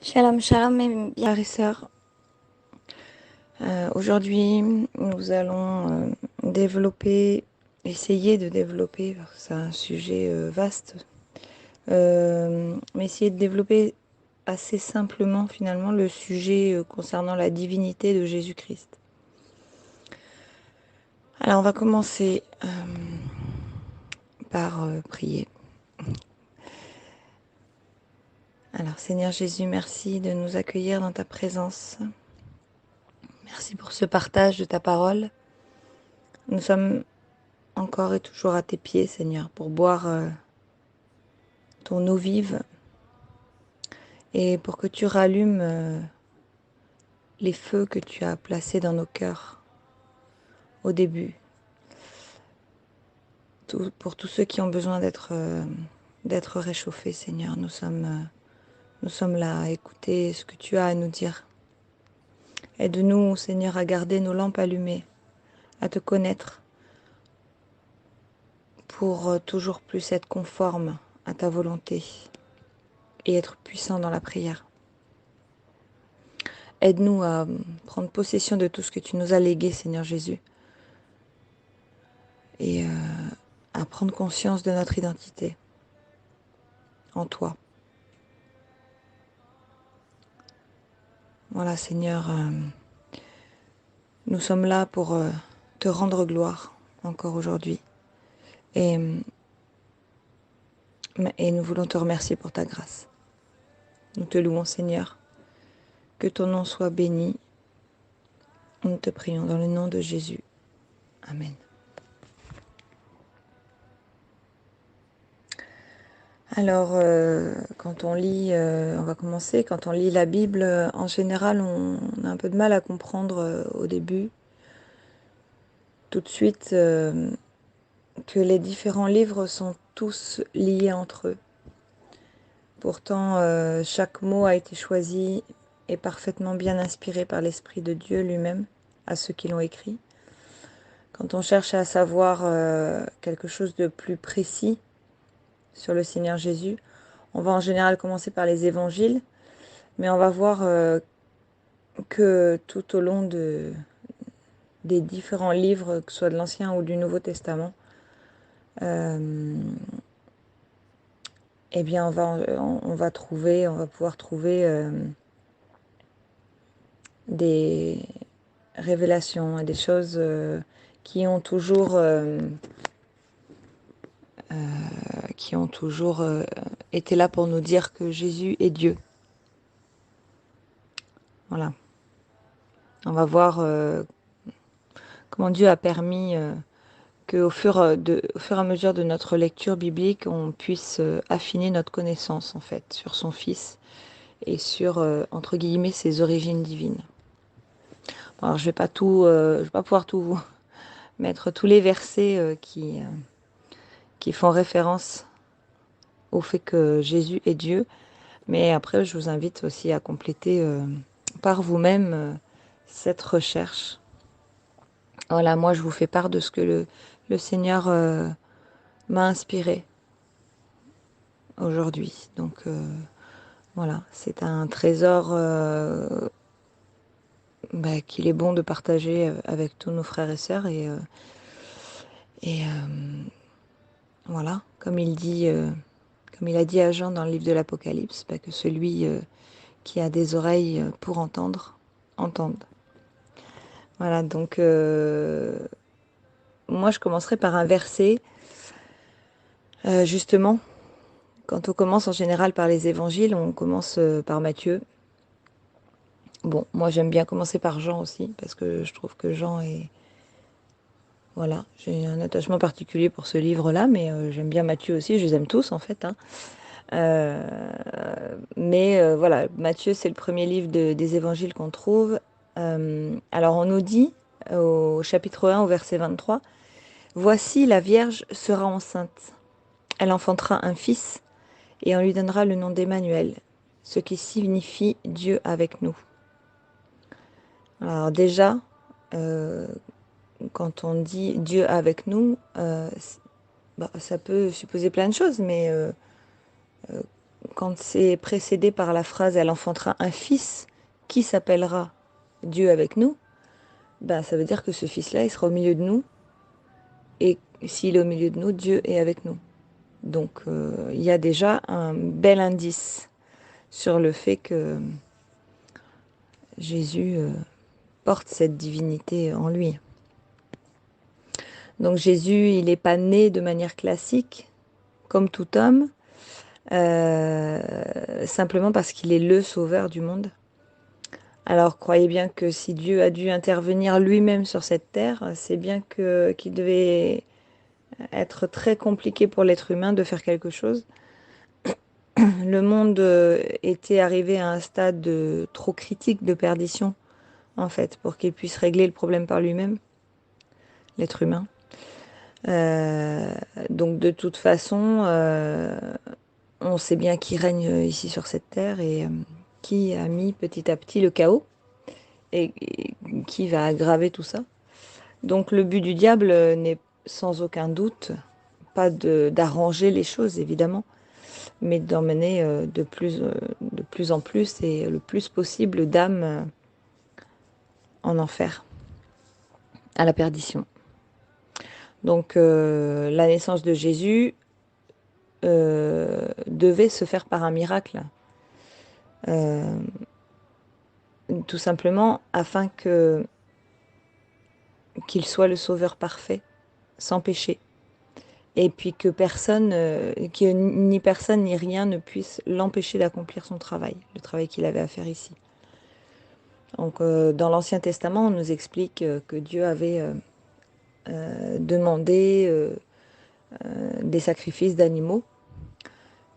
Shalom, shalom, mes bien frères et sœurs. Aujourd'hui, nous allons essayer de développer, parce que c'est un sujet vaste, mais essayer de développer assez simplement finalement le sujet concernant la divinité de Jésus-Christ. Alors on va commencer par prier. Alors Seigneur Jésus, merci de nous accueillir dans ta présence. Merci pour ce partage de ta parole. Nous sommes encore et toujours à tes pieds, Seigneur, pour boire ton eau vive et pour que tu rallumes les feux que tu as placés dans nos cœurs au début. Pour tous ceux qui ont besoin d'être réchauffés, Seigneur, nous sommes là à écouter ce que tu as à nous dire. Aide-nous, Seigneur, à garder nos lampes allumées, à te connaître pour toujours plus être conforme à ta volonté et être puissant dans la prière. Aide-nous à prendre possession de tout ce que tu nous as légué, Seigneur Jésus, et à prendre conscience de notre identité en toi. Voilà, Seigneur, nous sommes là pour te rendre gloire encore aujourd'hui. Et nous voulons te remercier pour ta grâce. Nous te louons, Seigneur. Que ton nom soit béni. Nous te prions dans le nom de Jésus. Amen. Alors, quand on lit, on va commencer, quand on lit la Bible, en général, on a un peu de mal à comprendre au début, tout de suite, que les différents livres sont tous liés entre eux. Pourtant, chaque mot a été choisi et parfaitement bien inspiré par l'Esprit de Dieu lui-même à ceux qui l'ont écrit. Quand on cherche à savoir quelque chose de plus précis sur le Seigneur Jésus, on va en général commencer par les évangiles, mais on va voir que tout au long des différents livres, que ce soit de l'Ancien ou du Nouveau Testament, eh bien on va pouvoir trouver des révélations et des choses qui ont toujours été là pour nous dire que Jésus est Dieu. Voilà. On va voir comment Dieu a permis qu'au fur et à mesure de notre lecture biblique, on puisse affiner notre connaissance en fait sur son Fils et sur entre guillemets ses origines divines. Bon, alors je vais pas pouvoir tout vous mettre tous les versets qui font référence au fait que Jésus est Dieu, mais après je vous invite aussi à compléter par vous-même cette recherche. Voilà, moi je vous fais part de ce que le Seigneur m'a inspiré aujourd'hui. Donc voilà, c'est un trésor qu'il est bon de partager avec tous nos frères et sœurs. Et voilà, comme il a dit à Jean dans le livre de l'Apocalypse, que celui qui a des oreilles pour entendre, entende. Voilà, donc moi je commencerai par un verset, justement. Quand on commence en général par les évangiles, on commence par Matthieu. Bon, moi j'aime bien commencer par Jean aussi, parce que je trouve que Jean est... Voilà, j'ai un attachement particulier pour ce livre-là, mais j'aime bien Matthieu aussi, je les aime tous en fait. Hein. Mais voilà, Matthieu c'est le premier livre des évangiles qu'on trouve. Alors on nous dit au chapitre 1 au verset 23, « Voici la Vierge sera enceinte, elle enfantera un fils, et on lui donnera le nom d'Emmanuel, ce qui signifie Dieu avec nous. » Alors déjà, quand on dit Dieu avec nous, ça peut supposer plein de choses, mais quand c'est précédé par la phrase « Elle enfantera un fils qui s'appellera Dieu avec nous », ben, ça veut dire que ce fils-là, il sera au milieu de nous. Et s'il est au milieu de nous, Dieu est avec nous. Donc, il y a déjà un bel indice sur le fait que Jésus porte cette divinité en lui. Donc Jésus, il n'est pas né de manière classique, comme tout homme, simplement parce qu'il est le sauveur du monde. Alors croyez bien que si Dieu a dû intervenir lui-même sur cette terre, c'est bien qu'il devait être très compliqué pour l'être humain de faire quelque chose. Le monde était arrivé à un stade trop critique de perdition, en fait, pour qu'il puisse régler le problème par lui-même, l'être humain. Euh, donc de toute façon, on sait bien qui règne ici sur cette terre et qui a mis petit à petit le chaos et qui va aggraver tout ça. Donc le but du diable n'est sans aucun doute pas d'arranger les choses, évidemment, mais d'emmener de plus en plus et le plus possible d'âmes en enfer, à la perdition. Donc la naissance de Jésus devait se faire par un miracle, euh, tout simplement afin qu'il soit le sauveur parfait, sans péché, et puis que ni personne ni rien ne puisse l'empêcher d'accomplir son travail, le travail qu'il avait à faire ici. Donc dans l'Ancien Testament, on nous explique que Dieu avait demandé des sacrifices d'animaux.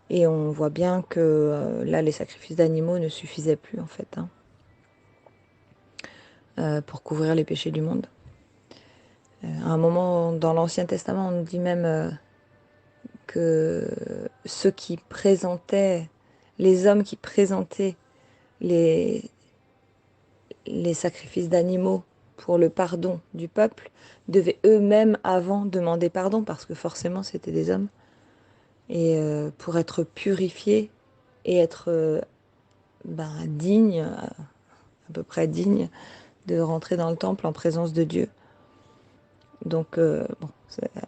Et on voit bien que là, les sacrifices d'animaux ne suffisaient plus, en fait, hein, pour couvrir les péchés du monde. À un moment, dans l'Ancien Testament, on nous dit même que ceux qui présentaient, les hommes qui présentaient les, les sacrifices d'animaux pour le pardon du peuple, devaient eux-mêmes avant demander pardon, parce que forcément, c'était des hommes. Et pour être purifiés et être dignes, à peu près dignes, de rentrer dans le temple en présence de Dieu. Donc, bon,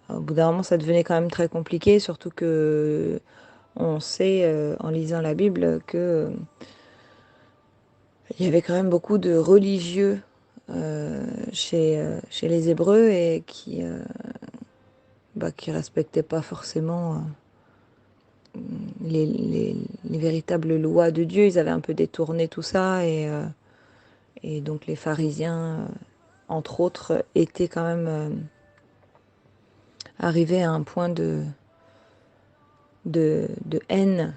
au bout d'un moment, ça devenait quand même très compliqué, surtout que on sait, en lisant la Bible, que il y avait quand même beaucoup de religieux chez les Hébreux et qui respectaient pas forcément les véritables lois de Dieu. Ils avaient un peu détourné tout ça et donc les pharisiens, entre autres, étaient quand même arrivés à un point de haine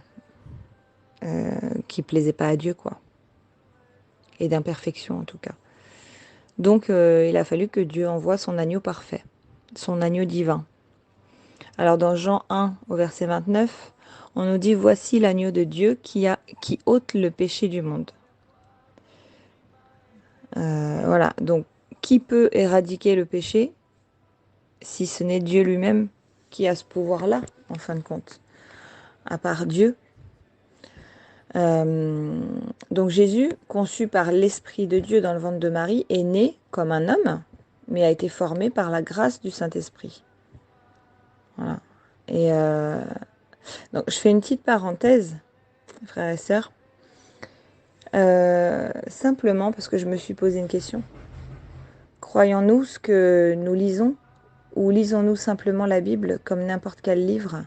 qui plaisait pas à Dieu, quoi. Et d'imperfection, en tout cas. Donc, il a fallu que Dieu envoie son agneau parfait, son agneau divin. Alors, dans Jean 1, au verset 29, on nous dit « Voici l'agneau de Dieu qui ôte le péché du monde. » Voilà, donc, qui peut éradiquer le péché si ce n'est Dieu lui-même qui a ce pouvoir-là, en fin de compte, à part Dieu. Donc Jésus, conçu par l'Esprit de Dieu dans le ventre de Marie, est né comme un homme, mais a été formé par la grâce du Saint-Esprit. Voilà. Et donc je fais une petite parenthèse, frères et sœurs, simplement parce que je me suis posé une question. Croyons-nous ce que nous lisons, ou lisons-nous simplement la Bible comme n'importe quel livre?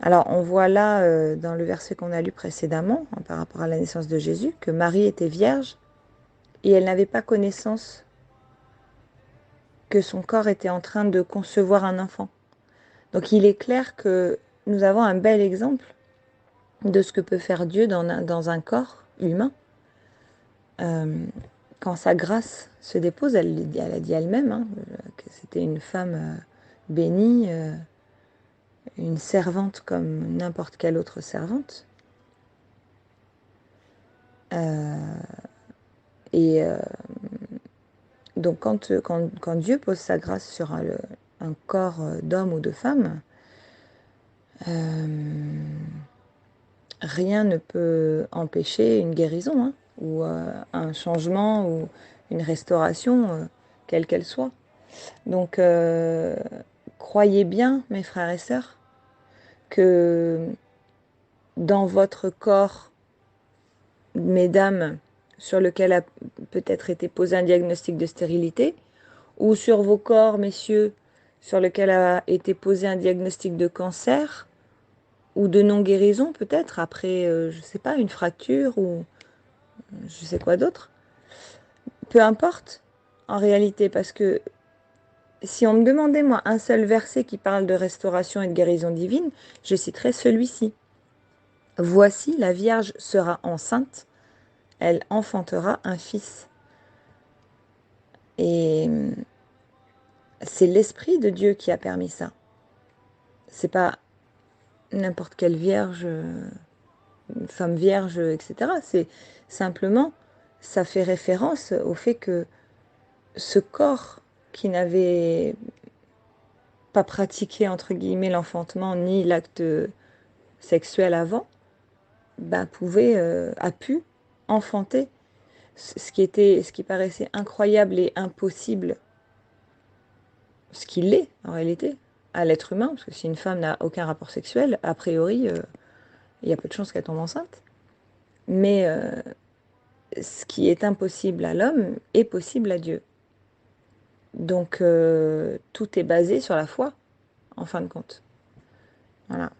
Alors, on voit là, dans le verset qu'on a lu précédemment, par rapport à la naissance de Jésus, que Marie était vierge et elle n'avait pas connaissance que son corps était en train de concevoir un enfant. Donc, il est clair que nous avons un bel exemple de ce que peut faire Dieu dans un corps humain. Quand sa grâce se dépose, elle a dit elle-même hein, que c'était une femme bénie, une servante comme n'importe quelle autre servante. Et donc quand Dieu pose sa grâce sur un corps d'homme ou de femme, rien ne peut empêcher une guérison, hein, ou un changement, ou une restauration, quelle qu'elle soit. Donc, croyez bien, mes frères et sœurs, que dans votre corps, mesdames, sur lequel a peut-être été posé un diagnostic de stérilité, ou sur vos corps, messieurs, sur lequel a été posé un diagnostic de cancer, ou de non-guérison peut-être, après, je ne sais pas, une fracture, ou je sais quoi d'autre. Peu importe, en réalité, parce que si on me demandait, moi, un seul verset qui parle de restauration et de guérison divine, je citerais celui-ci. Voici, la Vierge sera enceinte, elle enfantera un fils. Et c'est l'Esprit de Dieu qui a permis ça. C'est pas n'importe quelle vierge, une femme vierge, etc. C'est simplement, ça fait référence au fait que ce corps qui n'avait pas pratiqué, entre guillemets, l'enfantement ni l'acte sexuel avant, bah, a pu enfanter ce qui paraissait incroyable et impossible, ce qui l'est en réalité, à l'être humain, parce que si une femme n'a aucun rapport sexuel, a priori, il y a peu de chances qu'elle tombe enceinte. Mais ce qui est impossible à l'homme est possible à Dieu. Donc tout est basé sur la foi, en fin de compte. Voilà.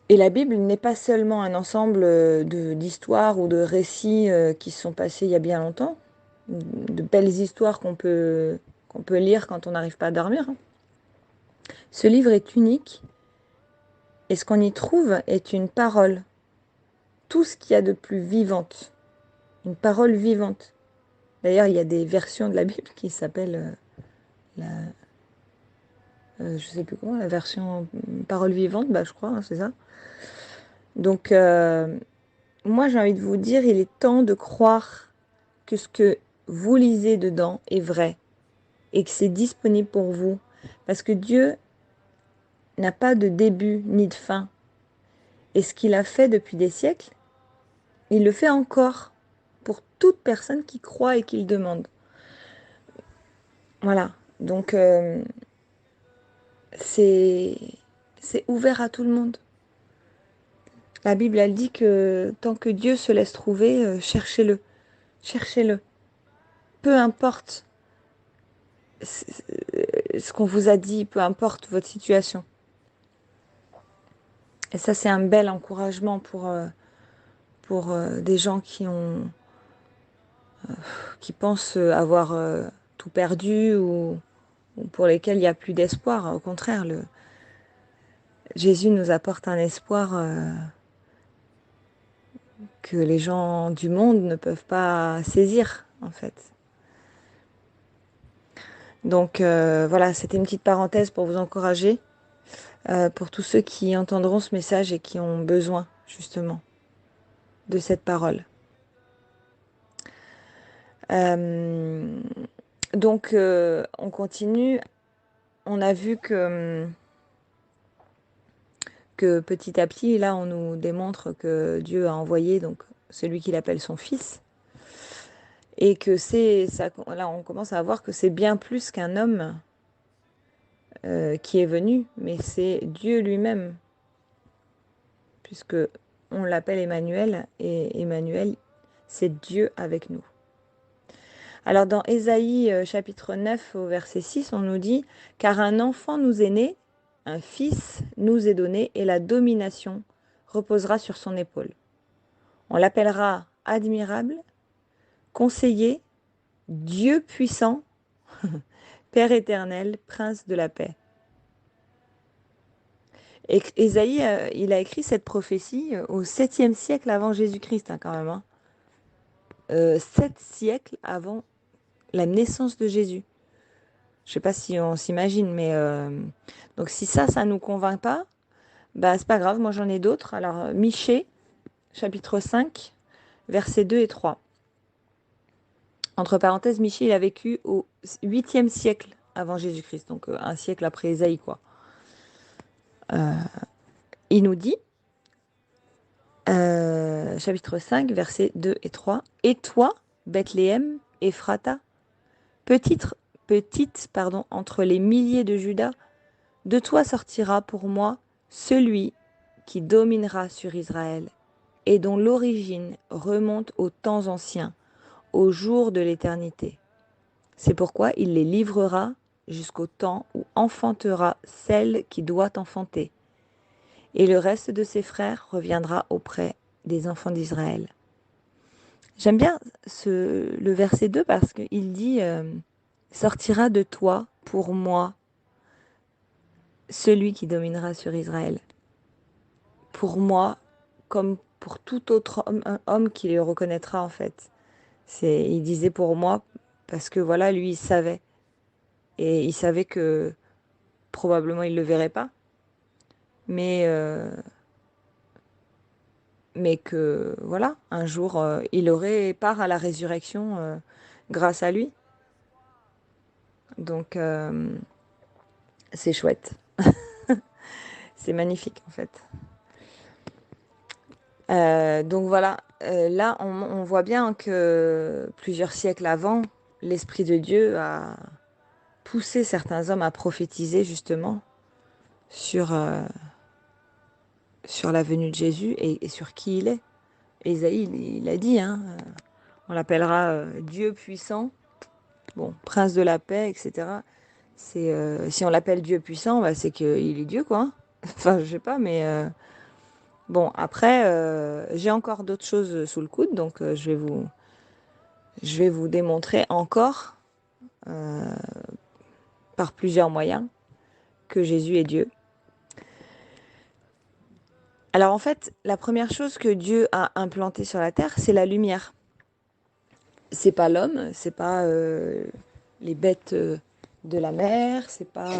Et la Bible n'est pas seulement un ensemble d'histoires ou de récits qui se sont passés il y a bien longtemps, de belles histoires qu'on peut lire quand on n'arrive pas à dormir, hein. Ce livre est unique et ce qu'on y trouve est une parole, tout ce qu'il y a de plus vivante, une parole vivante. D'ailleurs, il y a des versions de la Bible qui s'appellent je sais plus comment, la version parole vivante, bah, je crois, hein, c'est ça. Donc, moi, j'ai envie de vous dire, il est temps de croire que ce que vous lisez dedans est vrai et que c'est disponible pour vous. Parce que Dieu n'a pas de début ni de fin. Et ce qu'il a fait depuis des siècles, il le fait encore pour toute personne qui croit et qui le demande. Voilà. Donc, c'est c'est ouvert à tout le monde. La Bible, elle dit que tant que Dieu se laisse trouver, cherchez-le. Cherchez-le. Peu importe ce qu'on vous a dit, peu importe votre situation. Et ça, c'est un bel encouragement pour des gens qui pensent avoir tout perdu ou pour lesquels il n'y a plus d'espoir. Au contraire, Jésus nous apporte un espoir que les gens du monde ne peuvent pas saisir, en fait. Donc voilà, c'était une petite parenthèse pour vous encourager, pour tous ceux qui entendront ce message et qui ont besoin, justement, de cette parole. Euh, donc, on continue. On a vu que petit à petit, là, on nous démontre que Dieu a envoyé donc celui qu'il appelle son fils, et que c'est ça. Là, on commence à voir que c'est bien plus qu'un homme qui est venu, mais c'est Dieu lui-même, puisque on l'appelle Emmanuel, et Emmanuel, c'est Dieu avec nous. Alors dans Ésaïe chapitre 9 au verset 6, on nous dit « Car un enfant nous est né, un fils nous est donné, et la domination reposera sur son épaule. On l'appellera admirable, conseiller, Dieu puissant, Père éternel, prince de la paix. » Et Ésaïe, il a écrit cette prophétie au 7e siècle avant Jésus-Christ, hein, quand même. Hein. 7 siècles avant la naissance de Jésus. Je ne sais pas si on s'imagine, mais donc si ça ne nous convainc pas, bah c'est pas grave, moi j'en ai d'autres. Alors Michée, chapitre 5, versets 2 et 3. Entre parenthèses, Michée, il a vécu au 8e siècle avant Jésus-Christ, donc un siècle après Ésaïe, quoi. Il nous dit Chapitre 5, versets 2 et 3. Et toi, Bethléem, Ephrata, petite, petite, entre les milliers de Juda, de toi sortira pour moi celui qui dominera sur Israël et dont l'origine remonte aux temps anciens, au jour de l'éternité. C'est pourquoi il les livrera jusqu'au temps où enfantera celle qui doit enfanter. Et le reste de ses frères reviendra auprès des enfants d'Israël. J'aime bien le verset 2 parce qu'il dit sortira de toi pour moi celui qui dominera sur Israël. Pour moi, comme pour tout autre homme qui le reconnaîtra en fait. Il disait pour moi parce que voilà, lui il savait. Et il savait que probablement il ne le verrait pas. Mais, mais que voilà, un jour il aurait part à la résurrection grâce à lui. Donc c'est chouette. C'est magnifique en fait. Donc voilà, là on voit bien que plusieurs siècles avant, l'Esprit de Dieu a poussé certains hommes à prophétiser justement sur, sur la venue de Jésus et sur qui il est. Ésaïe, il a dit, hein, on l'appellera Dieu puissant, bon, prince de la paix, etc. Si on l'appelle Dieu puissant, bah, c'est qu'il est Dieu, quoi. Hein. Enfin, je sais pas, mais bon, après, j'ai encore d'autres choses sous le coude, donc je vais vous démontrer encore, euh, par plusieurs moyens, que Jésus est Dieu. Alors en fait, la première chose que Dieu a implantée sur la terre, c'est la lumière. C'est pas l'homme, c'est pas les bêtes de la mer, c'est pas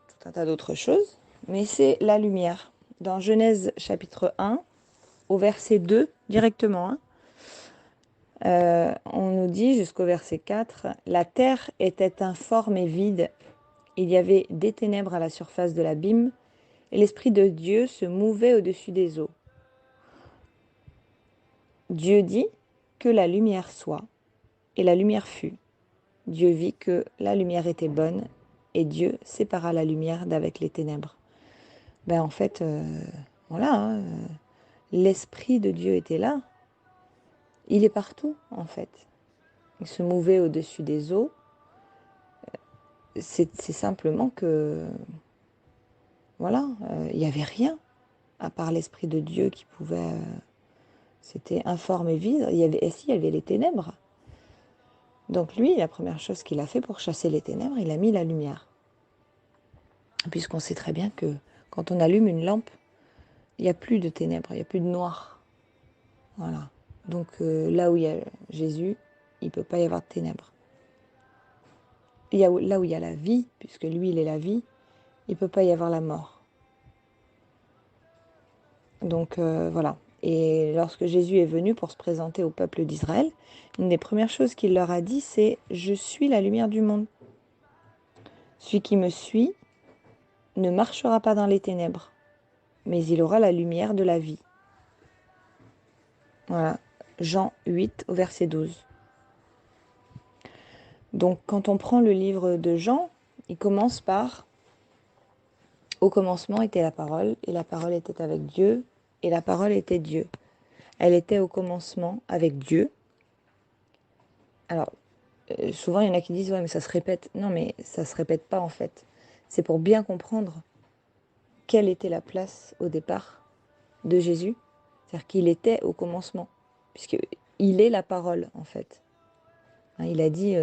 tout un tas d'autres choses, mais c'est la lumière. Dans Genèse chapitre 1, au verset 2 directement, hein, on nous dit jusqu'au verset 4, la terre était informe et vide, il y avait des ténèbres à la surface de l'abîme, et l'Esprit de Dieu se mouvait au-dessus des eaux. Dieu dit que la lumière soit, et la lumière fut. Dieu vit que la lumière était bonne, et Dieu sépara la lumière d'avec les ténèbres. Ben en fait, voilà, hein, l'Esprit de Dieu était là. Il est partout, en fait. Il se mouvait au-dessus des eaux. C'est simplement que, voilà, il n'y avait rien à part l'Esprit de Dieu qui pouvait... c'était informe et vide. Il y avait les ténèbres. Donc lui, la première chose qu'il a fait pour chasser les ténèbres, il a mis la lumière. Puisqu'on sait très bien que quand on allume une lampe, il n'y a plus de ténèbres, il n'y a plus de noir. Voilà. Donc là où il y a Jésus, il ne peut pas y avoir de ténèbres. Là où il y a la vie, puisque lui, il est la vie, il ne peut pas y avoir la mort. Donc voilà. Et lorsque Jésus est venu pour se présenter au peuple d'Israël, une des premières choses qu'il leur a dit, c'est « Je suis la lumière du monde. Celui qui me suit ne marchera pas dans les ténèbres, mais il aura la lumière de la vie. » Voilà. Jean 8 au verset 12. Donc quand on prend le livre de Jean, il commence par « Au commencement était la parole, et la parole était avec Dieu, et la parole était Dieu. Elle était au commencement avec Dieu. » Alors, souvent il y en a qui disent « Ouais, mais ça se répète. » Non, mais ça ne se répète pas en fait. C'est pour bien comprendre quelle était la place au départ de Jésus. C'est-à-dire qu'il était au commencement, puisqu'il est la parole en fait. Hein, il a dit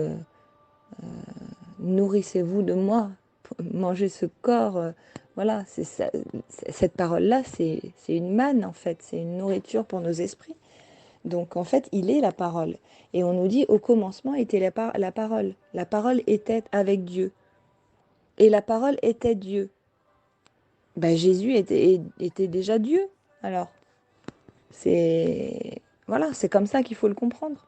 nourrissez-vous de moi, mangez ce corps. Voilà, cette parole-là, c'est une manne en fait, c'est une nourriture pour nos esprits. Donc en fait, il est la parole. Et on nous dit au commencement était la parole. La parole était avec Dieu. Et la parole était Dieu. Ben, Jésus était déjà Dieu. Alors, voilà, c'est comme ça qu'il faut le comprendre.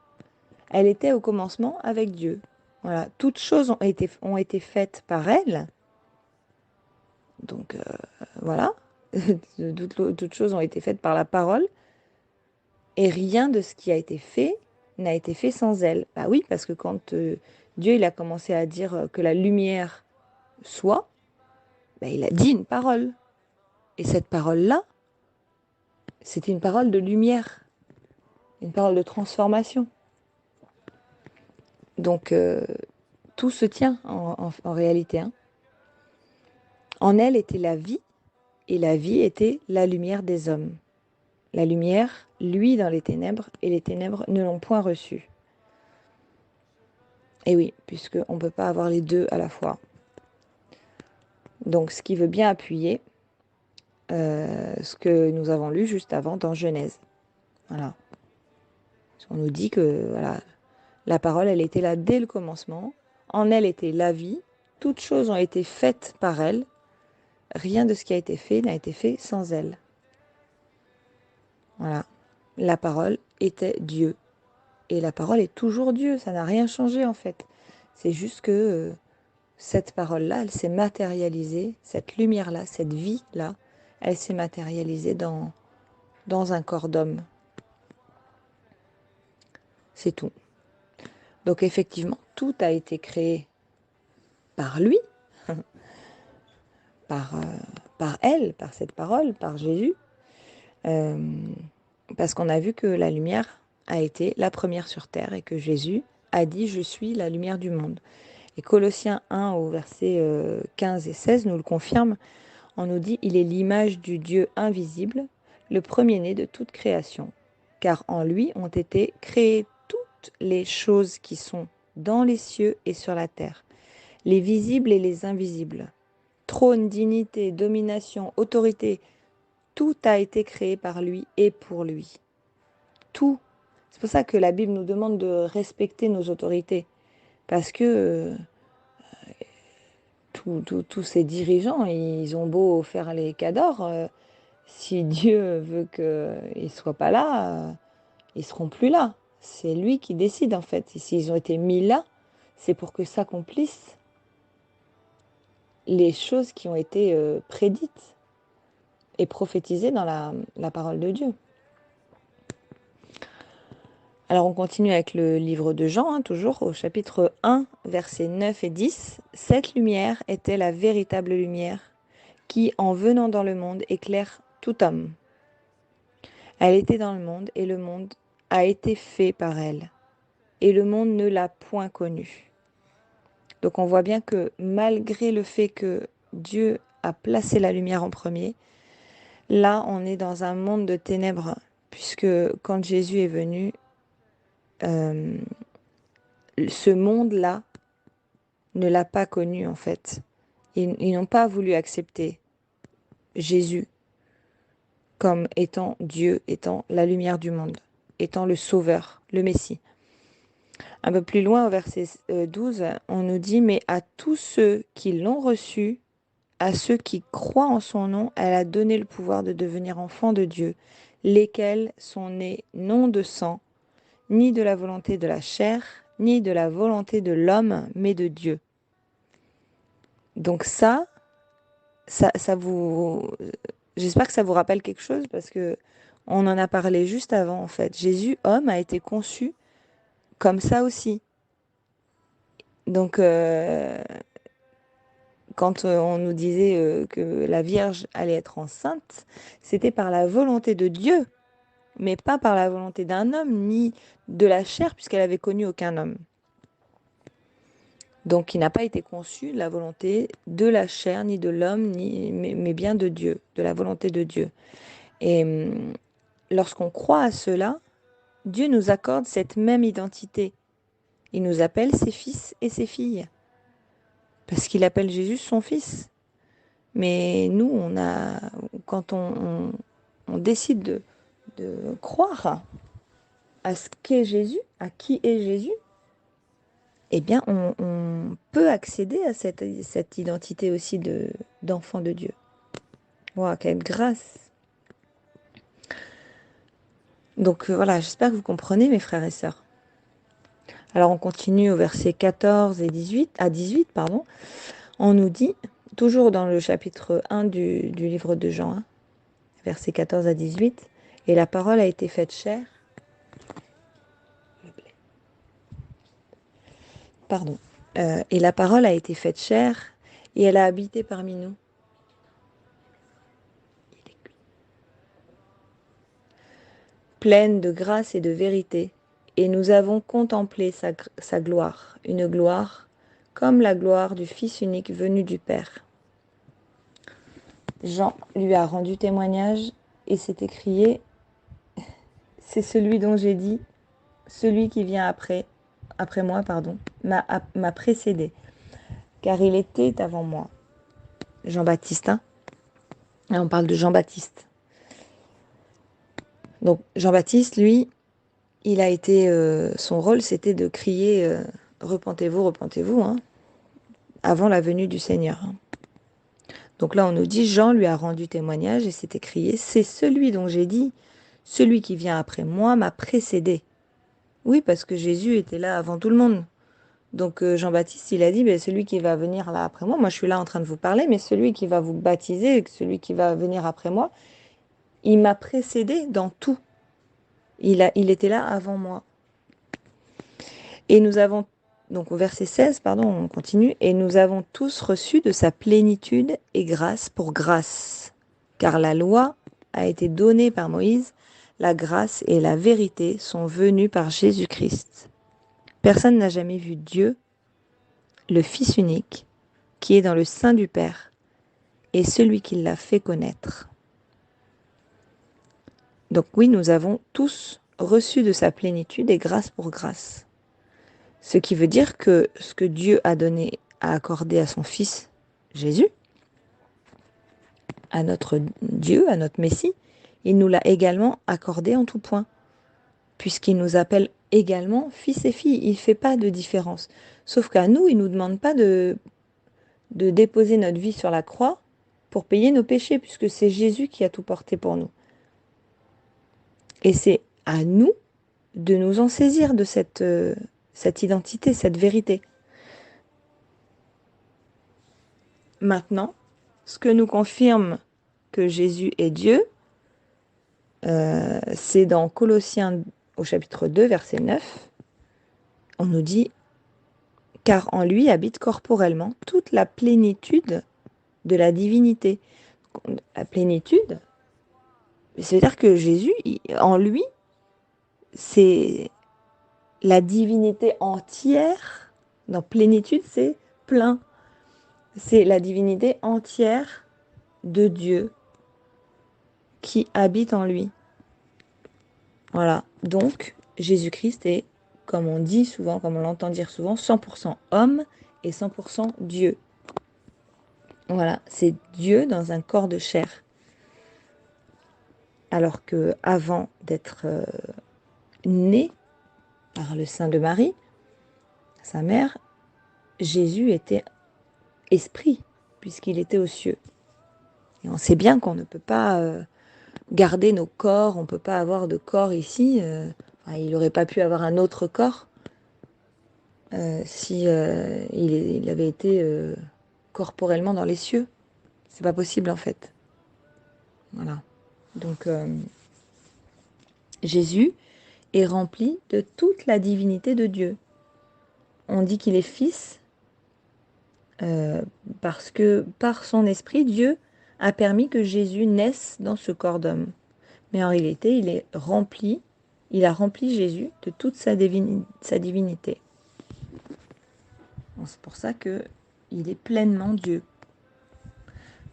Elle était au commencement avec Dieu. Voilà, toutes choses ont été faites par elle. Donc voilà, Toutes choses ont été faites par la parole, et rien de ce qui a été fait n'a été fait sans elle. Bah oui, parce que quand Dieu il a commencé à dire que la lumière soit, bah, il a dit une parole. Et cette parole-là, c'était une parole de lumière, une parole de transformation. Donc, tout se tient en réalité. Hein. En elle était la vie, et la vie était la lumière des hommes. La lumière, lui, dans les ténèbres, et les ténèbres ne l'ont point reçue. Et oui, puisqu'on ne peut pas avoir les deux à la fois. Donc, ce qui veut bien appuyer ce que nous avons lu juste avant dans Genèse. Voilà. On nous dit que voilà, la parole, elle était là dès le commencement. En elle était la vie. Toutes choses ont été faites par elle. Rien de ce qui a été fait n'a été fait sans elle. Voilà. La parole était Dieu. Et la parole est toujours Dieu. Ça n'a rien changé en fait. C'est juste que cette parole-là, elle s'est matérialisée. Cette lumière-là, cette vie-là, elle s'est matérialisée dans un corps d'homme. C'est tout. Donc effectivement, tout a été créé par lui, par elle, par cette parole, par Jésus, parce qu'on a vu que la lumière a été la première sur terre et que Jésus a dit « Je suis la lumière du monde ». Et Colossiens 1 au verset 15 et 16 nous le confirme. On nous dit « Il est l'image du Dieu invisible, le premier-né de toute création, car en lui ont été créées toutes les choses qui sont dans les cieux et sur la terre, les visibles et les invisibles. Trône, dignité, domination, autorité, tout a été créé par lui et pour lui. Tout. C'est pour ça que la Bible nous demande de respecter nos autorités. Parce que tous ces dirigeants, ils ont beau faire les cadors, si Dieu veut qu'ils ne soient pas là, ils ne seront plus là. C'est lui qui décide en fait. Et s'ils ont été mis là, c'est pour que s'accomplissent les choses qui ont été prédites et prophétisées dans la parole de Dieu. Alors on continue avec le livre de Jean, toujours au chapitre 1, versets 9 et 10. Cette lumière était la véritable lumière qui, en venant dans le monde, éclaire tout homme. Elle était dans le monde et le monde a été fait par elle. Et le monde ne l'a point connue. Donc on voit bien que malgré le fait que Dieu a placé la lumière en premier, là on est dans un monde de ténèbres, puisque quand Jésus est venu, ce monde-là ne l'a pas connu en fait. Ils n'ont pas voulu accepter Jésus comme étant Dieu, étant la lumière du monde, étant le Sauveur, le Messie. Un peu plus loin, au verset 12, on nous dit « Mais à tous ceux qui l'ont reçu, à ceux qui croient en son nom, elle a donné le pouvoir de devenir enfants de Dieu, lesquels sont nés non de sang, ni de la volonté de la chair, ni de la volonté de l'homme, mais de Dieu. » Donc ça vous... J'espère que ça vous rappelle quelque chose parce que on en a parlé juste avant en fait. Jésus, homme, a été conçu comme ça aussi. Donc, quand on nous disait que la Vierge allait être enceinte, c'était par la volonté de Dieu, mais pas par la volonté d'un homme, ni de la chair, puisqu'elle avait connu aucun homme. Donc, il n'a pas été conçu de la volonté de la chair, ni de l'homme, mais bien de Dieu, de la volonté de Dieu. Et lorsqu'on croit à cela, Dieu nous accorde cette même identité. Il nous appelle ses fils et ses filles, parce qu'il appelle Jésus son fils. Mais nous, quand on décide de croire à ce qu'est Jésus, à qui est Jésus, eh bien, on peut accéder à cette identité aussi d'enfant de Dieu. Wow, quelle grâce! Donc voilà, j'espère que vous comprenez, mes frères et sœurs. Alors, on continue au verset 14 et 18, pardon. On nous dit, toujours dans le chapitre 1 du livre de Jean, versets 14 à 18. Et la parole a été faite chair. Pardon. Et la parole a été faite chair et elle a habité parmi nous. Pleine de grâce et de vérité. Et nous avons contemplé sa gloire, une gloire comme la gloire du Fils unique venu du Père. Jean lui a rendu témoignage et s'est écrié « C'est celui dont j'ai dit, celui qui vient après moi, m'a précédé, car il était avant moi. » Jean-Baptiste, hein. Et on parle de Jean-Baptiste. Donc Jean-Baptiste, lui, il a été, son rôle, c'était de crier repentez-vous, repentez-vous, hein, avant la venue du Seigneur. Hein. Donc là, on nous dit Jean lui a rendu témoignage et s'est écrié c'est celui dont j'ai dit, celui qui vient après moi m'a précédé. Oui, parce que Jésus était là avant tout le monde. Donc Jean-Baptiste, il a dit celui qui va venir là après moi, moi je suis là en train de vous parler, mais celui qui va vous baptiser, celui qui va venir après moi, il m'a précédé dans tout. Il était là avant moi. Et nous avons, donc au verset 16, pardon, on continue, et nous avons tous reçu de sa plénitude et grâce pour grâce. Car la loi a été donnée par Moïse, la grâce et la vérité sont venues par Jésus-Christ. Personne n'a jamais vu Dieu, le Fils unique, qui est dans le sein du Père, et celui qui l'a fait connaître. Donc oui, nous avons tous reçu de sa plénitude et grâce pour grâce. Ce qui veut dire que ce que Dieu a donné, a accordé à son Fils Jésus, à notre Dieu, à notre Messie, il nous l'a également accordé en tout point, puisqu'il nous appelle également fils et filles. Il ne fait pas de différence. Sauf qu'à nous, il ne nous demande pas de déposer notre vie sur la croix pour payer nos péchés, puisque c'est Jésus qui a tout porté pour nous. Et c'est à nous de nous en saisir de cette identité, cette vérité. Maintenant, ce que nous confirme que Jésus est Dieu, c'est dans Colossiens au chapitre 2, verset 9. On nous dit « Car en lui habite corporellement toute la plénitude de la divinité. » La plénitude, c'est-à-dire que Jésus, en lui, c'est la divinité entière. Dans plénitude, c'est plein. C'est la divinité entière de Dieu qui habite en lui. Voilà. Donc, Jésus-Christ est, comme on dit souvent, comme on l'entend dire souvent, 100% homme et 100% Dieu. Voilà, c'est Dieu dans un corps de chair. Alors que avant d'être né par le sein de Marie, sa mère, Jésus était esprit, puisqu'il était aux cieux. Et on sait bien qu'on ne peut pas garder nos corps, on ne peut pas avoir de corps ici. Il n'aurait pas pu avoir un autre corps si il avait été corporellement dans les cieux. C'est pas possible en fait. Voilà. Donc Jésus est rempli de toute la divinité de Dieu. On dit qu'il est fils parce que par son esprit, Dieu a permis que Jésus naisse dans ce corps d'homme. Mais en réalité, il a rempli Jésus de toute sa divinité. Bon, c'est pour ça qu'il est pleinement Dieu.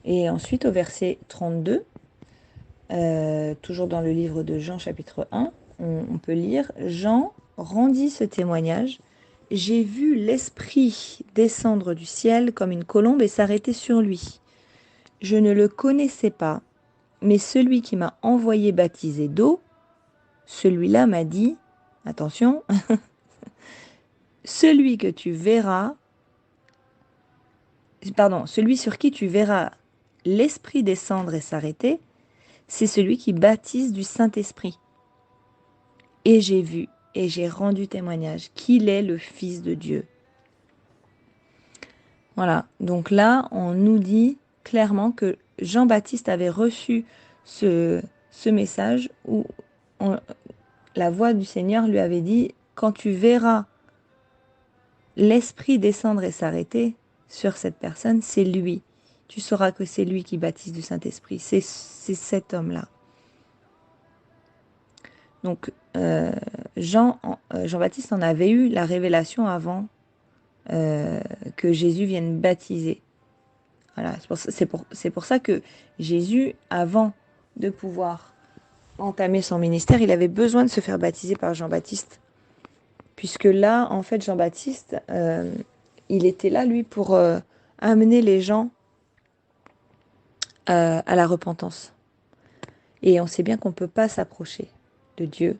Et ensuite, au verset 32, toujours dans le livre de Jean, chapitre 1, on peut lire « Jean rendit ce témoignage. J'ai vu l'Esprit descendre du ciel comme une colombe et s'arrêter sur lui. Je ne le connaissais pas, mais celui qui m'a envoyé baptiser d'eau, celui-là m'a dit, attention, celui sur qui tu verras l'Esprit descendre et s'arrêter, c'est celui qui baptise du Saint-Esprit. Et j'ai vu et j'ai rendu témoignage qu'il est le Fils de Dieu. » Voilà, donc là, on nous dit clairement que Jean-Baptiste avait reçu ce, ce message où on- la voix du Seigneur lui avait dit, quand tu verras l'Esprit descendre et s'arrêter sur cette personne, c'est lui. Tu sauras que c'est lui qui baptise du Saint-Esprit. C'est cet homme-là. Donc, Jean-Baptiste en avait eu la révélation avant que Jésus vienne baptiser. Voilà, c'est pour ça que Jésus, avant de pouvoir entamer son ministère, il avait besoin de se faire baptiser par Jean-Baptiste. Puisque là, en fait, Jean-Baptiste, il était là, lui, pour amener les gens à la repentance. Et on sait bien qu'on ne peut pas s'approcher de Dieu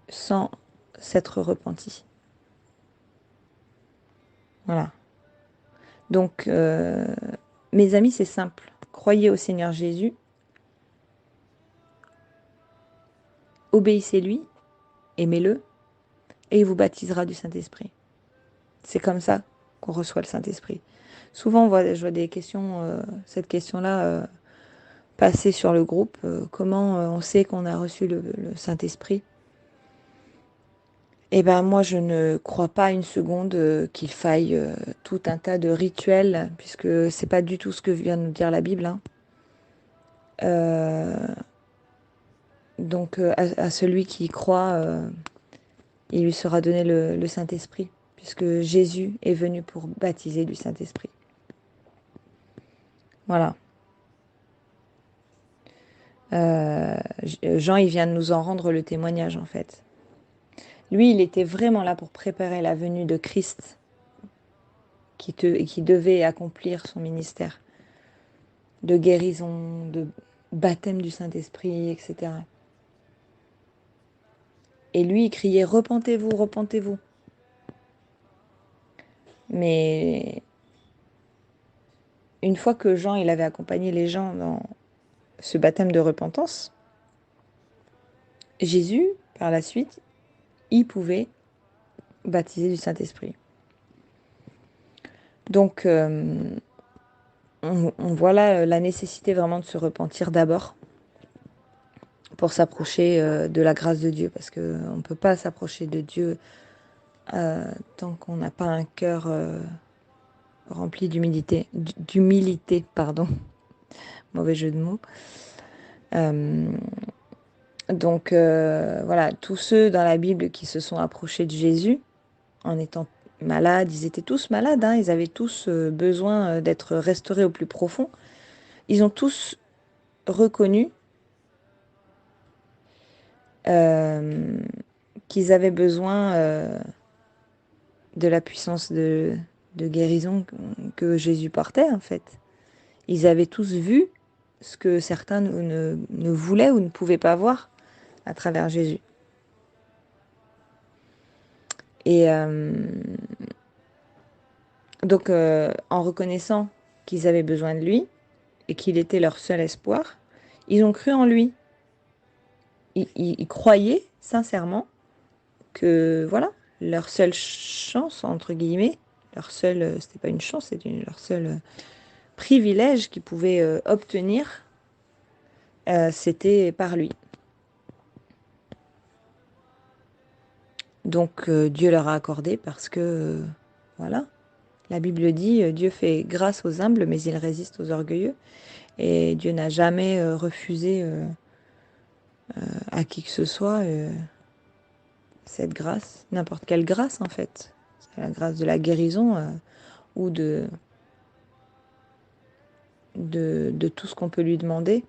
sans s'être repenti. Voilà. Donc, mes amis, c'est simple. Croyez au Seigneur Jésus, obéissez-lui, aimez-le, et il vous baptisera du Saint-Esprit. C'est comme ça qu'on reçoit le Saint-Esprit. Souvent, je vois des questions, cette question-là passer sur le groupe. Comment on sait qu'on a reçu le Saint-Esprit? Eh bien, moi, je ne crois pas une seconde qu'il faille tout un tas de rituels, puisque c'est pas du tout ce que vient de nous dire la Bible, hein. Euh, donc, à celui qui y croit, il lui sera donné le Saint-Esprit, puisque Jésus est venu pour baptiser du Saint-Esprit. Voilà. Jean, il vient de nous en rendre le témoignage, en fait. Lui, il était vraiment là pour préparer la venue de Christ, qui devait accomplir son ministère de guérison, de baptême du Saint-Esprit, etc. Et lui, il criait « Repentez-vous, repentez-vous ». Mais une fois que Jean, il avait accompagné les gens dans ce baptême de repentance, Jésus, par la suite, il pouvait baptiser du Saint-Esprit. Donc, on voit là la nécessité vraiment de se repentir d'abord pour s'approcher de la grâce de Dieu, parce qu'on ne peut pas s'approcher de Dieu tant qu'on n'a pas un cœur rempli d'humilité, pardon, mauvais jeu de mots. Donc voilà, tous ceux dans la Bible qui se sont approchés de Jésus en étant malades, ils étaient tous malades, hein, ils avaient tous besoin d'être restaurés au plus profond. Ils ont tous reconnu qu'ils avaient besoin de la puissance de guérison que Jésus portait, en fait. Ils avaient tous vu ce que certains ne voulaient ou ne pouvaient pas voir à travers Jésus. Et donc, en reconnaissant qu'ils avaient besoin de lui et qu'il était leur seul espoir, ils ont cru en lui. Ils croyaient sincèrement que, voilà, leur seule chance, entre guillemets, c'était pas une chance, c'était leur seul privilège qu'ils pouvaient obtenir, c'était par lui. Donc Dieu leur a accordé parce que, voilà, la Bible dit, Dieu fait grâce aux humbles, mais il résiste aux orgueilleux. Et Dieu n'a jamais refusé à qui que ce soit cette grâce, n'importe quelle grâce en fait. C'est la grâce de la guérison ou de tout ce qu'on peut lui demander.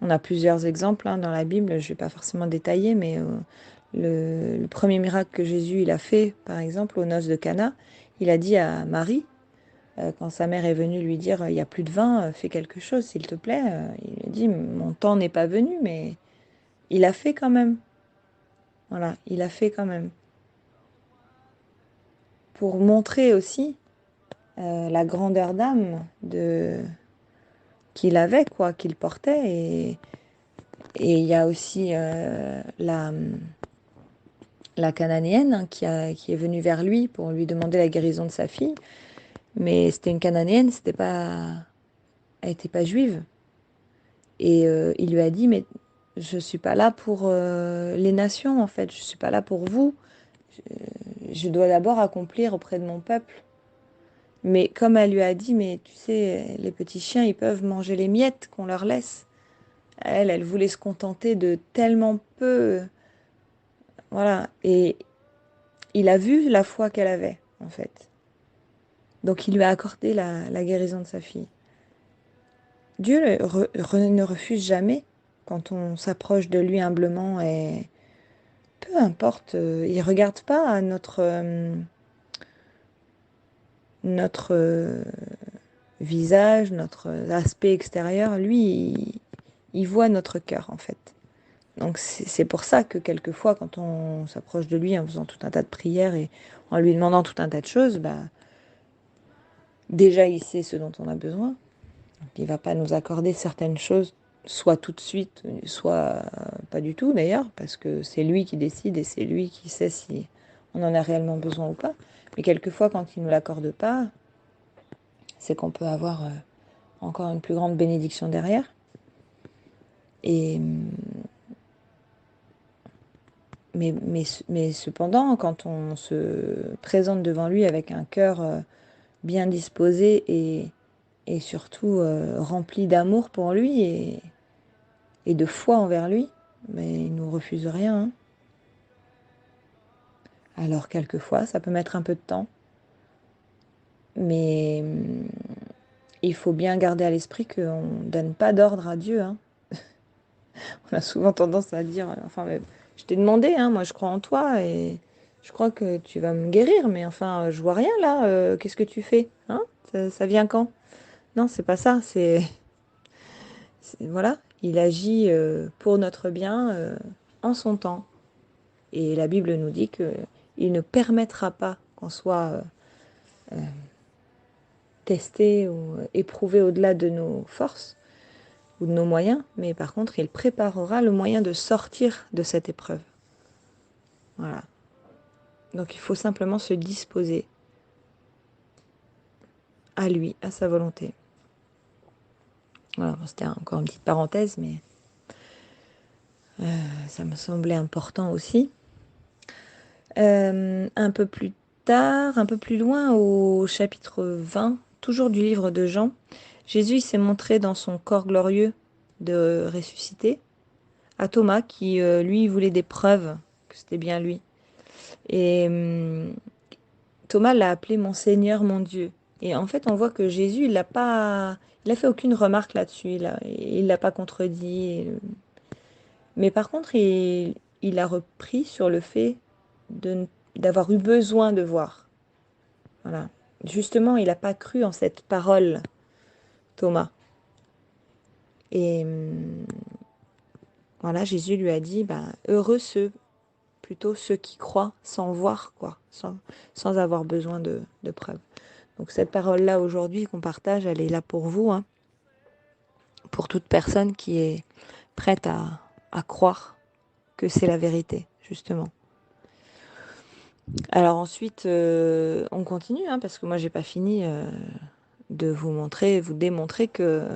On a plusieurs exemples dans la Bible, je ne vais pas forcément détailler, mais le premier miracle que Jésus il a fait, par exemple, aux noces de Cana, il a dit à Marie, quand sa mère est venue lui dire il n'y a plus de vin, fais quelque chose s'il te plaît. Il a dit mon temps n'est pas venu, mais il a fait quand même. Voilà, il a fait quand même. Pour montrer aussi la grandeur d'âme qu'il avait, quoi, qu'il portait. Et il y a aussi la Cananéenne qui est venue vers lui pour lui demander la guérison de sa fille. Mais c'était une Cananéenne, elle n'était pas juive. Et il lui a dit, mais je ne suis pas là pour les nations, en fait. Je ne suis pas là pour vous. Je dois d'abord accomplir auprès de mon peuple. Mais comme elle lui a dit, mais tu sais, les petits chiens, ils peuvent manger les miettes qu'on leur laisse. Elle voulait se contenter de tellement peu. Voilà. Et il a vu la foi qu'elle avait, en fait. Donc il lui a accordé la guérison de sa fille. Dieu ne refuse jamais quand on s'approche de lui humblement et peu importe, il ne regarde pas à notre visage, notre aspect extérieur. Lui, il voit notre cœur en fait. Donc c'est pour ça que quelquefois, quand on s'approche de lui en faisant tout un tas de prières et en lui demandant tout un tas de choses, bah, déjà il sait ce dont on a besoin. Donc, il ne va pas nous accorder certaines choses, soit tout de suite, soit pas du tout d'ailleurs, parce que c'est lui qui décide et c'est lui qui sait si on en a réellement besoin ou pas. Mais quelquefois, quand il ne nous l'accorde pas, c'est qu'on peut avoir encore une plus grande bénédiction derrière. Et, mais cependant, quand on se présente devant lui avec un cœur bien disposé et surtout rempli d'amour pour lui et de foi envers lui, mais il nous refuse rien, hein. Alors quelquefois, ça peut mettre un peu de temps, mais il faut bien garder à l'esprit qu'on ne donne pas d'ordre à Dieu, hein. On a souvent tendance à dire, enfin, je t'ai demandé, hein, moi je crois en toi et je crois que tu vas me guérir, mais enfin, je vois rien là, qu'est-ce que tu fais, hein? Ça vient quand? Non, c'est pas ça, voilà, il agit pour notre bien en son temps. Et la Bible nous dit qu'il ne permettra pas qu'on soit testé ou éprouvé au-delà de nos forces ou de nos moyens, mais par contre, il préparera le moyen de sortir de cette épreuve. Voilà. Donc il faut simplement se disposer à lui, à sa volonté. Voilà, c'était encore une petite parenthèse, mais ça me semblait important aussi. Un peu plus tard, un peu plus loin, au chapitre 20, toujours du livre de Jean, Jésus s'est montré dans son corps glorieux de ressuscité à Thomas qui, lui, voulait des preuves que c'était bien lui. Et Thomas l'a appelé mon Seigneur, mon Dieu. Et en fait, on voit que Jésus, il a fait aucune remarque là-dessus, il l'a pas contredit. Mais par contre, il a repris sur le fait d'avoir eu besoin de voir. Voilà. Justement, il n'a pas cru en cette parole, Thomas. Et voilà, Jésus lui a dit, bah, heureux plutôt ceux qui croient sans voir, quoi, sans avoir besoin de preuves. Donc cette parole-là aujourd'hui qu'on partage, elle est là pour vous, hein, pour toute personne qui est prête à croire que c'est la vérité, justement. Alors ensuite, on continue, hein, parce que moi, j'ai pas fini de vous montrer, vous démontrer que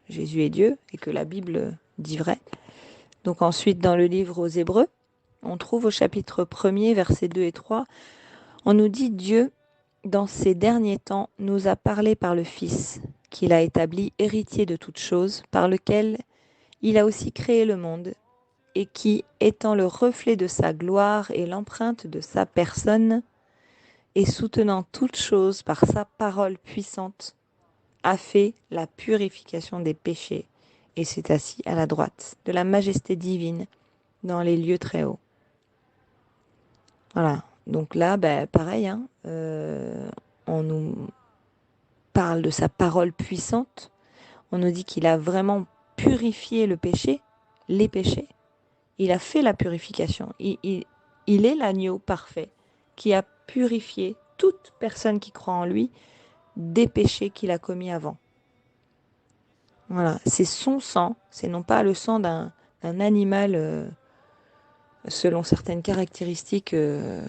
Jésus est Dieu et que la Bible dit vrai. Donc ensuite, dans le livre aux Hébreux, on trouve au chapitre 1er, versets 2 et 3, on nous dit Dieu, dans ces derniers temps, nous a parlé par le Fils, qu'il a établi héritier de toutes choses, par lequel il a aussi créé le monde, et qui, étant le reflet de sa gloire et l'empreinte de sa personne, et soutenant toutes choses par sa parole puissante, a fait la purification des péchés, et s'est assis à la droite de la majesté divine dans les lieux très hauts. Voilà, donc là, pareil, hein, on nous parle de sa parole puissante, on nous dit qu'il a vraiment purifié le péché, les péchés, il a fait la purification, il est l'agneau parfait qui a purifié toute personne qui croit en lui des péchés qu'il a commis avant. Voilà, c'est son sang, c'est non pas le sang d'un animal selon certaines caractéristiques le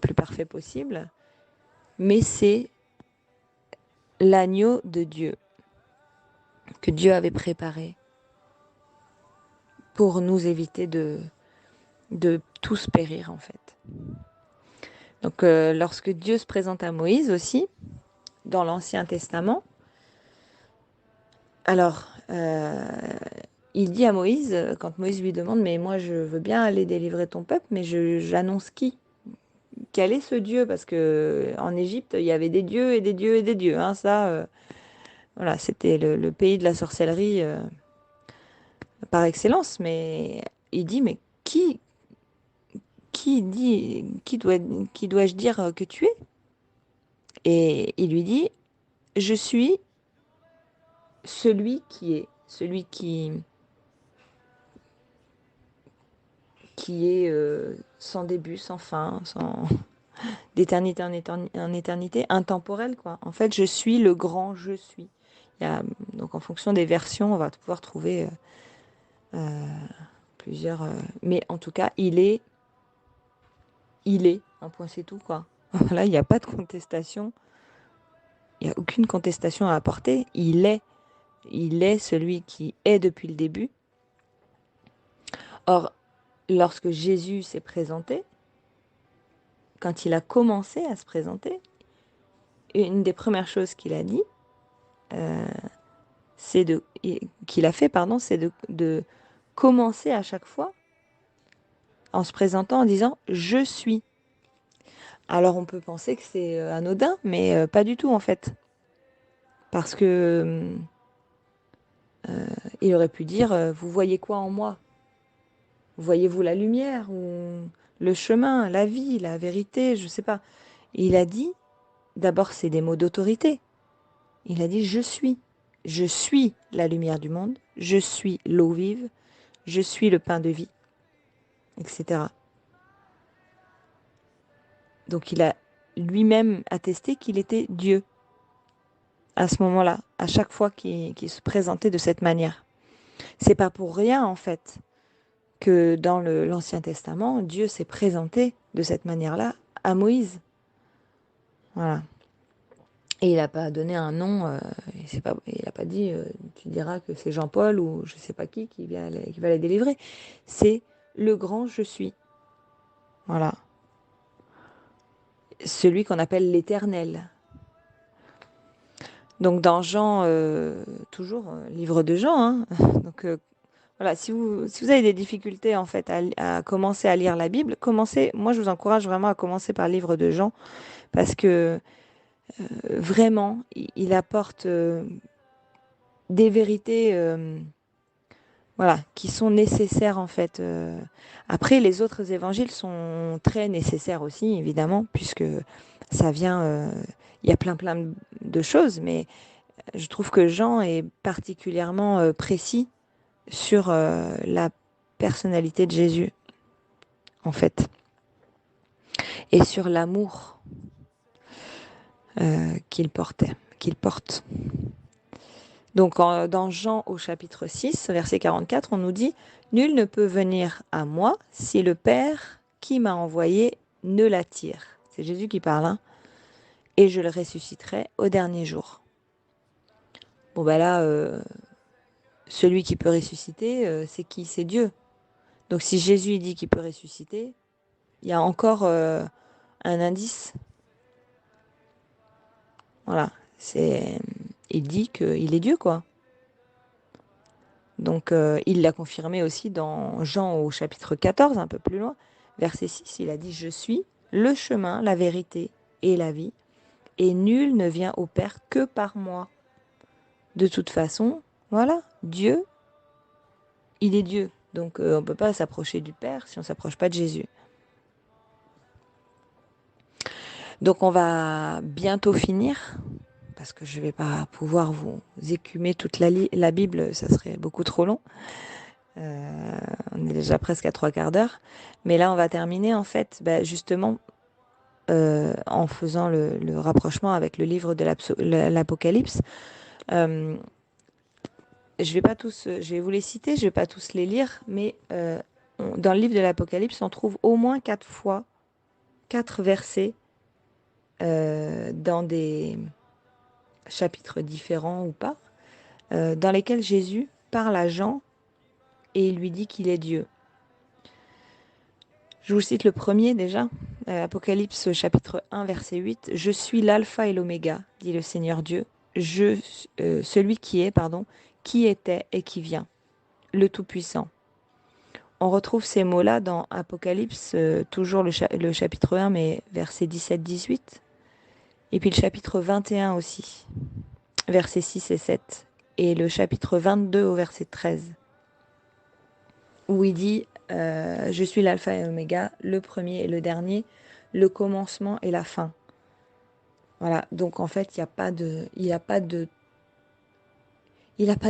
plus parfait possible, mais c'est l'agneau de Dieu que Dieu avait préparé pour nous éviter de tous périr en fait. Donc lorsque Dieu se présente à Moïse aussi, dans l'Ancien Testament, alors il dit à Moïse, quand Moïse lui demande, mais moi je veux bien aller délivrer ton peuple, mais j'annonce qui? Quel est ce Dieu? Parce que en Égypte, il y avait des dieux et des dieux et des dieux. Hein, ça, voilà, c'était le pays de la sorcellerie par excellence. Mais il dit, mais qui dois-je dire que tu es? Et il lui dit, je suis celui qui est, celui qui est sans début, sans fin, sans d'éternité en éternité, intemporel, quoi. En fait, je suis le grand je suis. Il y a, donc, en fonction des versions, on va pouvoir trouver plusieurs. Mais en tout cas, il est, un point, c'est tout, quoi. Là, il n'y a pas de contestation. Il n'y a aucune contestation à apporter. Il est celui qui est depuis le début. Or, lorsque Jésus s'est présenté, quand il a commencé à se présenter, une des premières choses qu'il a dit, qu'il a fait, pardon, c'est de commencer à chaque fois en se présentant en disant je suis. Alors on peut penser que c'est anodin, mais pas du tout en fait, parce que il aurait pu dire vous voyez quoi en moi? Voyez-vous la lumière ou le chemin, la vie, la vérité, je sais pas. Et il a dit, d'abord c'est des mots d'autorité. Il a dit je suis la lumière du monde, je suis l'eau vive, je suis le pain de vie, etc. Donc il a lui-même attesté qu'il était Dieu à ce moment-là, à chaque fois qu'il se présentait de cette manière. C'est pas pour rien en fait que dans l'Ancien Testament, Dieu s'est présenté de cette manière-là à Moïse. Voilà. Et il n'a pas donné un nom, il n'a pas dit tu diras que c'est Jean-Paul ou je sais pas qui va les délivrer. C'est le grand je suis. Voilà. Celui qu'on appelle l'Éternel. Donc dans Jean, toujours livre de Jean, hein. Donc voilà, si vous avez des difficultés en fait à commencer à lire la Bible, moi je vous encourage vraiment à commencer par le livre de Jean parce que vraiment il apporte des vérités voilà, qui sont nécessaires en fait. Après les autres évangiles sont très nécessaires aussi évidemment puisque ça vient, il y a plein de choses, mais je trouve que Jean est particulièrement précis sur la personnalité de Jésus, en fait, et sur l'amour qu'il porte. Donc, dans Jean au chapitre 6, verset 44, on nous dit « Nul ne peut venir à moi si le Père qui m'a envoyé ne l'attire. » C'est Jésus qui parle, hein. « Et je le ressusciterai au dernier jour. » Bon, ben là, celui qui peut ressusciter, c'est qui? C'est Dieu. Donc, si Jésus dit qu'il peut ressusciter, il y a encore un indice. Voilà, il dit qu'il est Dieu, quoi. Donc, il l'a confirmé aussi dans Jean au chapitre 14, un peu plus loin, verset 6, il a dit « Je suis le chemin, la vérité et la vie, et nul ne vient au Père que par moi. » De toute façon, voilà, Dieu, il est Dieu. Donc, on ne peut pas s'approcher du Père si on ne s'approche pas de Jésus. Donc, on va bientôt finir, parce que je ne vais pas pouvoir vous écumer toute la Bible, ça serait beaucoup trop long. On est déjà presque à 3/4 d'heure. Mais là, on va terminer, en fait, justement, en faisant le rapprochement avec le livre de l'Apocalypse. Je vais vous les citer, je ne vais pas tous les lire, mais dans le livre de l'Apocalypse, on trouve au moins 4 fois, 4 versets dans des chapitres différents ou pas, dans lesquels Jésus parle à Jean et il lui dit qu'il est Dieu. Je vous cite le premier déjà, Apocalypse chapitre 1 verset 8. « Je suis l'alpha et l'oméga, dit le Seigneur Dieu, celui qui est, qui était et qui vient, le Tout-Puissant. » On retrouve ces mots-là dans Apocalypse, toujours le chapitre 1, mais versets 17-18. Et puis le chapitre 21 aussi, versets 6 et 7. Et le chapitre 22 au verset 13, où il dit je suis l'alpha et l'oméga, le premier et le dernier, le commencement et la fin. Voilà, donc en fait, il n'a pas de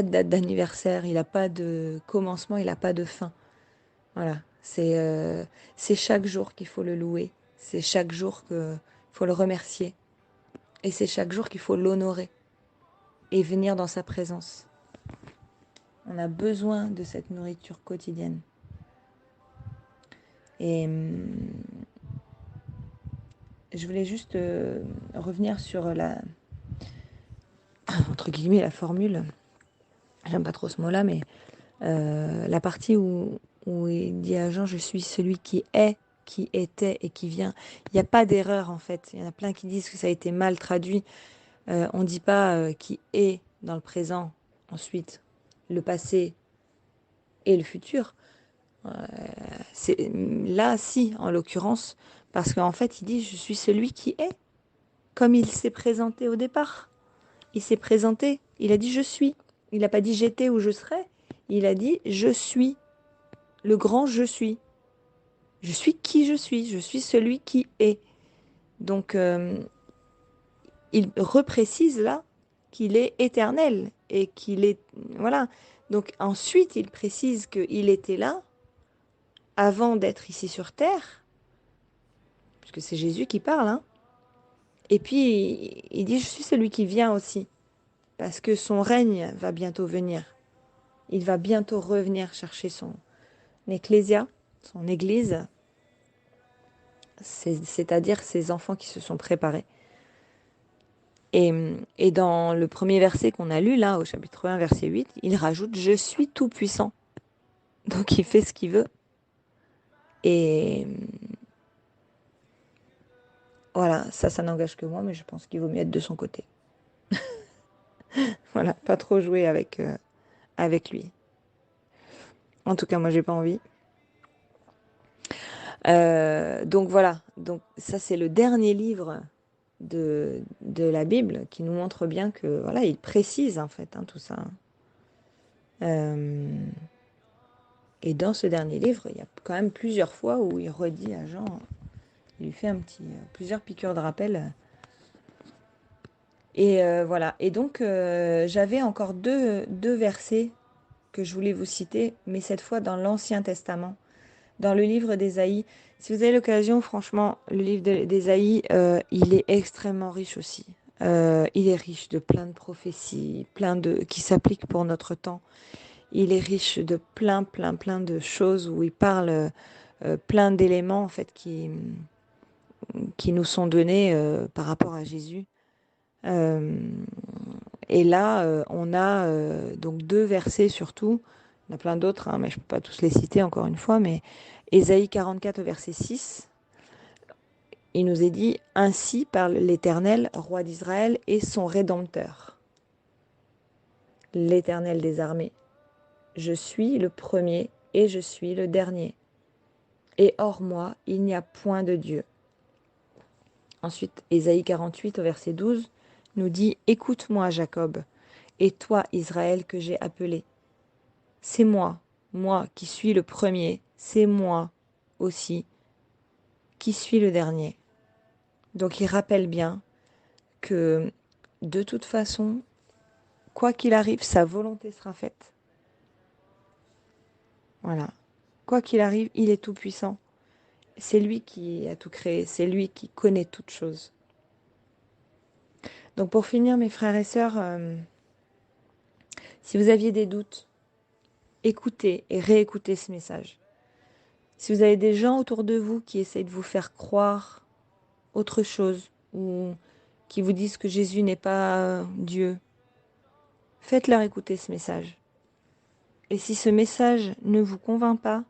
date d'anniversaire, il n'a pas de commencement, il n'a pas de fin. Voilà, c'est chaque jour qu'il faut le louer, c'est chaque jour qu'il faut le remercier, et c'est chaque jour qu'il faut l'honorer et venir dans sa présence. On a besoin de cette nourriture quotidienne. Et je voulais juste revenir sur entre guillemets, la formule. J'aime pas trop ce mot-là, mais la partie où il dit à Jean, je suis celui qui est, qui était et qui vient. Il n'y a pas d'erreur en fait. Il y en a plein qui disent que ça a été mal traduit. On ne dit pas qui est dans le présent, ensuite le passé et le futur. Là, si, en l'occurrence, parce qu'en fait, il dit, je suis celui qui est, comme il s'est présenté au départ. Il s'est présenté, il a dit, je suis. Il n'a pas dit j'étais ou je serai. Il a dit, je suis, le grand je suis. Je suis qui je suis celui qui est. Donc, il reprécise là qu'il est éternel et qu'il est... Voilà. Donc, ensuite, il précise qu'il était là avant d'être ici sur Terre, puisque c'est Jésus qui parle, hein. Et puis, il dit, je suis celui qui vient aussi, parce que son règne va bientôt venir. Il va bientôt revenir chercher son ecclésia, son église, c'est-à-dire ses enfants qui se sont préparés. Et dans le premier verset qu'on a lu, là, au chapitre 1, verset 8, il rajoute « Je suis tout puissant ». Donc, il fait ce qu'il veut. Et voilà, ça n'engage que moi, mais je pense qu'il vaut mieux être de son côté. Voilà, pas trop jouer avec lui. En tout cas, moi, j'ai pas envie. Donc voilà, donc ça c'est le dernier livre de la Bible qui nous montre bien que voilà, il précise en fait tout ça. Et dans ce dernier livre, il y a quand même plusieurs fois où il redit à Jean, il lui fait plusieurs piqûres de rappel. Et voilà. Et donc j'avais encore deux versets que je voulais vous citer, mais cette fois dans l'Ancien Testament, dans le livre d'Ésaïe. Si vous avez l'occasion, franchement, le livre d'Ésaïe, il est extrêmement riche aussi. Il est riche de plein de prophéties, qui s'appliquent pour notre temps. Il est riche de plein de choses où il parle plein d'éléments en fait qui nous sont donnés par rapport à Jésus. Et là, on a donc deux versets surtout. Il y en a plein d'autres, hein, mais je ne peux pas tous les citer encore une fois. Mais Ésaïe 44 au verset 6, il nous est dit « Ainsi parle l'Éternel, roi d'Israël, et son Rédempteur, l'Éternel des armées. Je suis le premier et je suis le dernier. Et hors moi, il n'y a point de Dieu. » Ensuite, Ésaïe 48 au verset 12 nous dit « Écoute-moi, Jacob, et toi, Israël, que j'ai appelé. C'est moi qui suis le premier, c'est moi aussi qui suis le dernier. » Donc il rappelle bien que de toute façon, quoi qu'il arrive, sa volonté sera faite. Voilà. Quoi qu'il arrive, il est tout puissant. C'est lui qui a tout créé, c'est lui qui connaît toutes choses. Donc pour finir, mes frères et sœurs, si vous aviez des doutes, écoutez et réécoutez ce message. Si vous avez des gens autour de vous qui essayent de vous faire croire autre chose ou qui vous disent que Jésus n'est pas Dieu, faites-leur écouter ce message. Et si ce message ne vous convainc pas,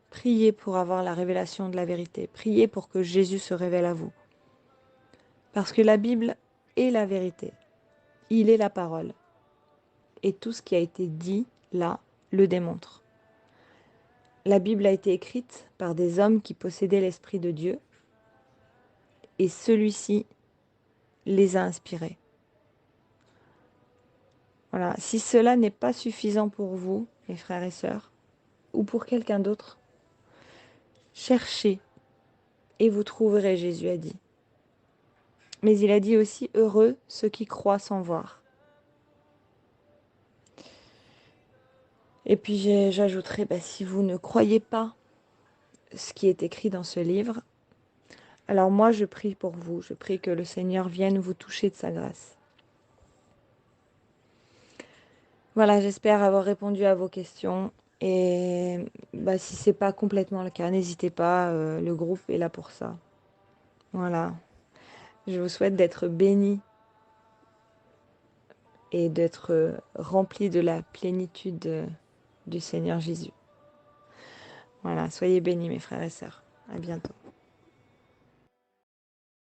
priez pour avoir la révélation de la vérité. Priez pour que Jésus se révèle à vous. Parce que la Bible est la vérité. Il est la parole. Et tout ce qui a été dit là le démontre. La Bible a été écrite par des hommes qui possédaient l'Esprit de Dieu. Et celui-ci les a inspirés. Voilà. Si cela n'est pas suffisant pour vous, mes frères et sœurs, ou pour quelqu'un d'autre, cherchez et vous trouverez, Jésus a dit. Mais il a dit aussi, heureux ceux qui croient sans voir. Et puis j'ajouterai, si vous ne croyez pas ce qui est écrit dans ce livre, alors moi je prie pour vous, je prie que le Seigneur vienne vous toucher de sa grâce. Voilà, j'espère avoir répondu à vos questions. Et si ce n'est pas complètement le cas, n'hésitez pas, le groupe est là pour ça. Voilà. Je vous souhaite d'être bénis et d'être remplis de la plénitude du Seigneur Jésus. Voilà, soyez bénis mes frères et sœurs. À bientôt.